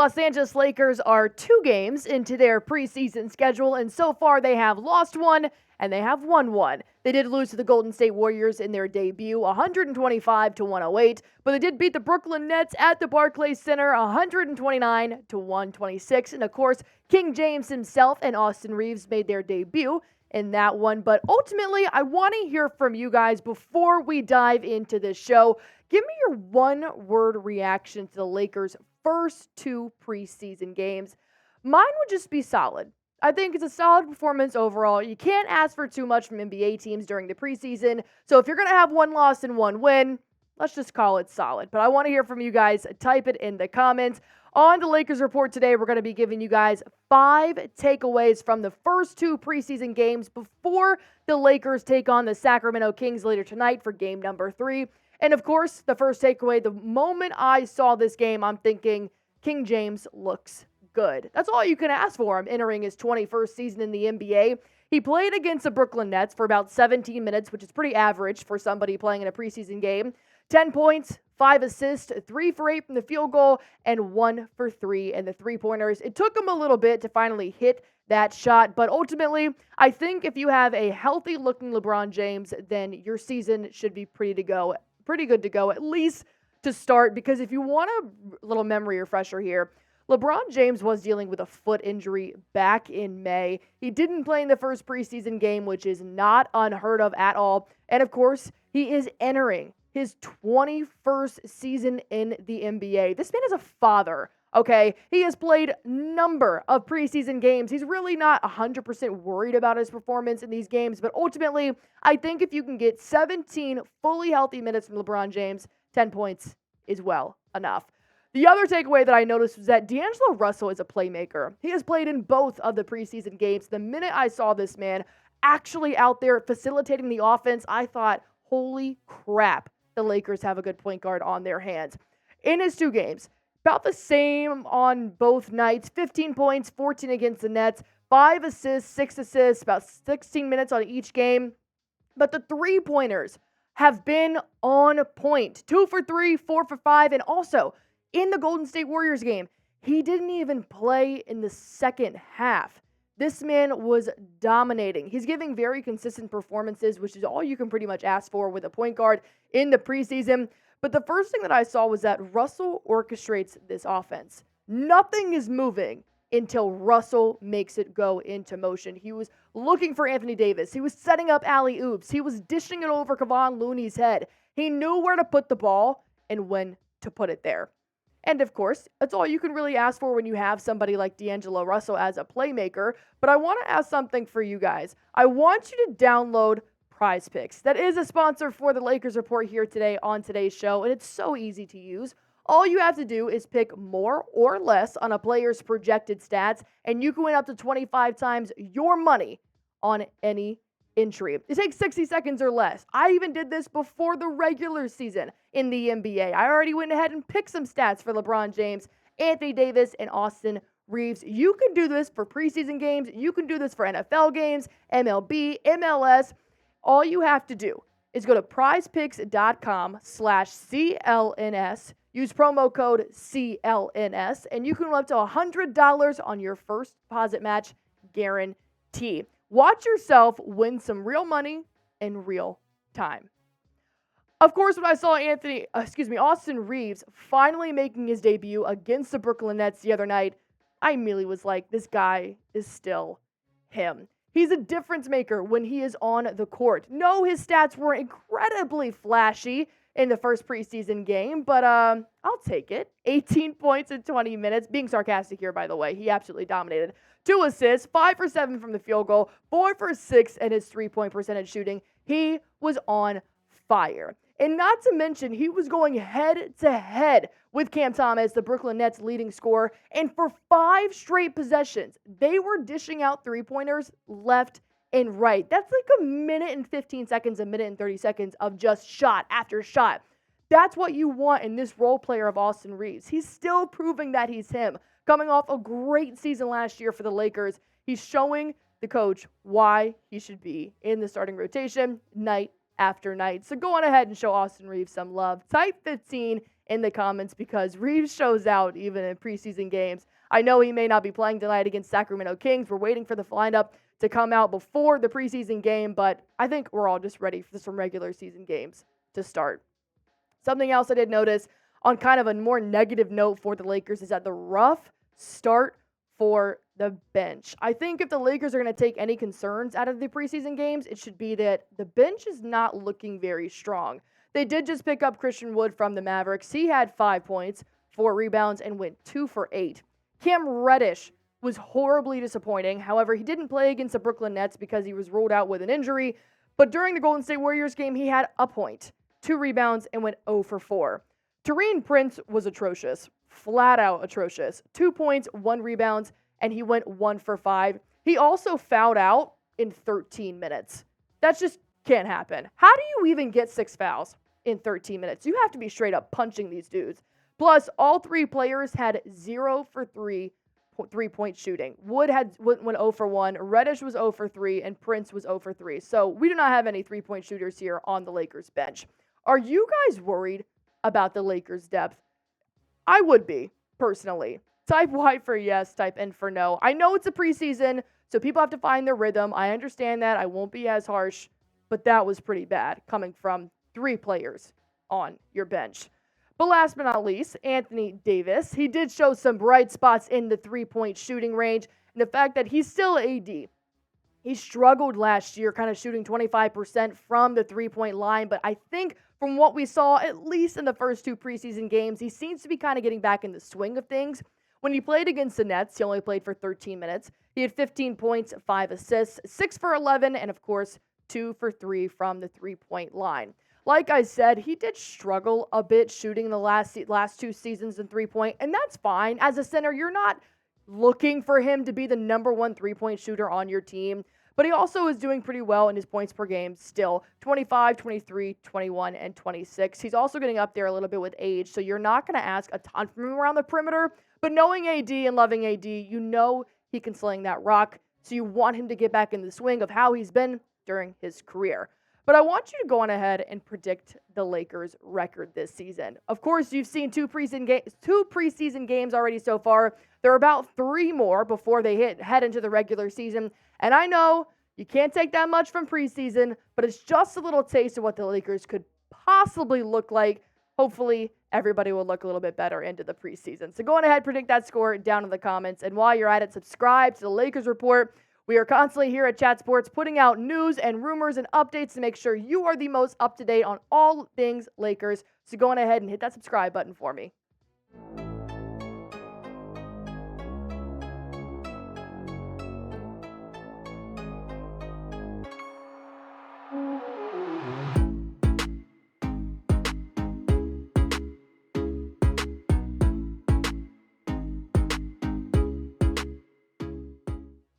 Los Angeles Lakers are 2 games into their preseason schedule, and so far they have lost one and they have won one. They did lose to the Golden State Warriors in their debut, 125-108, but they did beat the Brooklyn Nets at the Barclays Center, 129-126. And of course, King James himself and Austin Reaves made their debut in that one. But ultimately, I want to hear from you guys before we dive into this show. Give me your one-word reaction to the Lakers' first 2 preseason games. Mine would just be solid. I think it's a solid performance overall. You can't ask for too much from NBA teams during the preseason. So if you're going to have 1 loss and 1 win, let's just call it solid. But I want to hear from you guys. Type it in the comments. On the Lakers Report today, we're going to be giving you guys 5 takeaways from the first 2 preseason games before the Lakers take on the Sacramento Kings later tonight for game number 3. And of course, the first takeaway, the moment I saw this game, I'm thinking King James looks good. That's all you can ask for him entering his 21st season in the NBA. He played against the Brooklyn Nets for about 17 minutes, which is pretty average for somebody playing in a preseason game. 10 points, 5 assists, 3 for 8 from the field goal, and 1 for 3 in the three-pointers. It took him a little bit to finally hit that shot, but ultimately, I think if you have a healthy-looking LeBron James, then your season should be pretty good to go, at least to start, because if you want a little memory refresher here, LeBron James was dealing with a foot injury back in May. He didn't play in the first preseason game, which is not unheard of at all. And of course, he is entering his 21st season in the NBA. This man is a father, okay? He has played a number of preseason games. He's really not 100% worried about his performance in these games, but ultimately, I think if you can get 17 fully healthy minutes from LeBron James, 10 points is well enough. The other takeaway that I noticed was that DAngelo Russell is a playmaker. He has played in both of the preseason games. The minute I saw this man actually out there facilitating the offense, I thought, holy crap, the Lakers have a good point guard on their hands. In his 2 games, about the same on both nights, 15 points, 14 against the Nets, 5 assists, 6 assists, about 16 minutes on each game. But the three-pointers have been on point. 2 for 3, 4 for 5, and also in the Golden State Warriors game, he didn't even play in the second half. This man was dominating. He's giving very consistent performances, which is all you can pretty much ask for with a point guard in the preseason. But the first thing that I saw was that Russell orchestrates this offense. Nothing is moving until Russell makes it go into motion. He was looking for Anthony Davis. He was setting up alley-oops. He was dishing it over Kevon Looney's head. He knew where to put the ball and when to put it there. And of course, that's all you can really ask for when you have somebody like DAngelo Russell as a playmaker. But I want to ask something for you guys. I want you to download Prize Picks. That is a sponsor for the Lakers Report here today on today's show, and it's so easy to use. All you have to do is pick more or less on a player's projected stats, and you can win up to 25 times your money on any entry. It takes 60 seconds or less. I even did this before the regular season in the NBA. I already went ahead and picked some stats for LeBron James, Anthony Davis, and Austin Reaves. You can do this for preseason games. You can do this for NFL games, MLB, MLS. All you have to do is go to prizepicks.com/CLNS. Use promo code CLNS, and you can win up to $100 on your first deposit match guarantee. Watch yourself win some real money in real time. Of course, when I saw Austin Reaves finally making his debut against the Brooklyn Nets the other night, I immediately was like, this guy is still him. He's a difference maker when he is on the court. No, his stats were incredibly flashy in the first preseason game, but I'll take it. 18 points in 20 minutes. Being sarcastic here, by the way. He absolutely dominated. 2 assists, 5 for 7 from the field goal, 4 for 6 in his three-point percentage shooting. He was on fire. And not to mention, he was going head-to-head with Cam Thomas, the Brooklyn Nets' leading scorer. And for 5 straight possessions, they were dishing out three-pointers left and right. That's like a minute and 15 seconds, a minute and 30 seconds of just shot after shot. That's what you want in this role player of Austin Reaves. He's still proving that he's him. Coming off a great season last year for the Lakers, he's showing the coach why he should be in the starting rotation night after night. So go on ahead and show Austin Reaves some love. Type 15 in the comments because Reaves shows out even in preseason games. I know he may not be playing tonight against Sacramento Kings. We're waiting for the lineup to come out before the preseason game, but I think we're all just ready for some regular season games to start. Something else I did notice on kind of a more negative note for the Lakers is that the rough start for the bench. I think if the Lakers are going to take any concerns out of the preseason games, it should be that the bench is not looking very strong. They did just pick up Christian Wood from the Mavericks. He had 5 points, 4 rebounds, and went 2 for 8. Cam Reddish was horribly disappointing. However, he didn't play against the Brooklyn Nets because he was ruled out with an injury. But during the Golden State Warriors game, he had a point, 2 rebounds, and went 0 for 4. Taurean Prince was atrocious, flat out atrocious. 2 points, 1 rebound, and he went 1 for 5. He also fouled out in 13 minutes. That just can't happen. How do you even get 6 fouls in 13 minutes? You have to be straight up punching these dudes. Plus, all 3 players had 0 for 3 3-point shooting. Wood went 0 for 1, Reddish was 0 for 3, and Prince was 0 for 3. So we do not have any 3-point shooters here on the Lakers bench. Are you guys worried about the Lakers' depth? I would be, personally. Type Y for yes, type N for no. I know it's a preseason, so people have to find their rhythm. I understand that. I won't be as harsh, but that was pretty bad coming from 3 players on your bench. But last but not least, Anthony Davis. He did show some bright spots in the 3-point shooting range, and the fact that he's still AD. He struggled last year, kind of shooting 25% from the 3-point line, but I think from what we saw, at least in the first 2 preseason games, he seems to be kind of getting back in the swing of things. When he played against the Nets, he only played for 13 minutes. He had 15 points, 5 assists, 6 for 11, and of course, 2 for 3 from the 3-point line. Like I said, he did struggle a bit shooting the last 2 seasons in 3-point, and that's fine. As a center, you're not looking for him to be the number 1 3-point shooter on your team, but he also is doing pretty well in his points per game still. 25, 23, 21, and 26. He's also getting up there a little bit with age, so you're not going to ask a ton from him around the perimeter, but knowing AD and loving AD, you know he can sling that rock, so you want him to get back in the swing of how he's been during his career. But I want you to go on ahead and predict the Lakers' record this season. Of course, you've seen 2 preseason games already so far. There are about 3 more before they head into the regular season. And I know you can't take that much from preseason, but it's just a little taste of what the Lakers could possibly look like. Hopefully, everybody will look a little bit better into the preseason. So go on ahead, predict that score down in the comments. And while you're at it, subscribe to the Lakers Report. We are constantly here at Chat Sports putting out news and rumors and updates to make sure you are the most up to date on all things Lakers. So go on ahead and hit that subscribe button for me.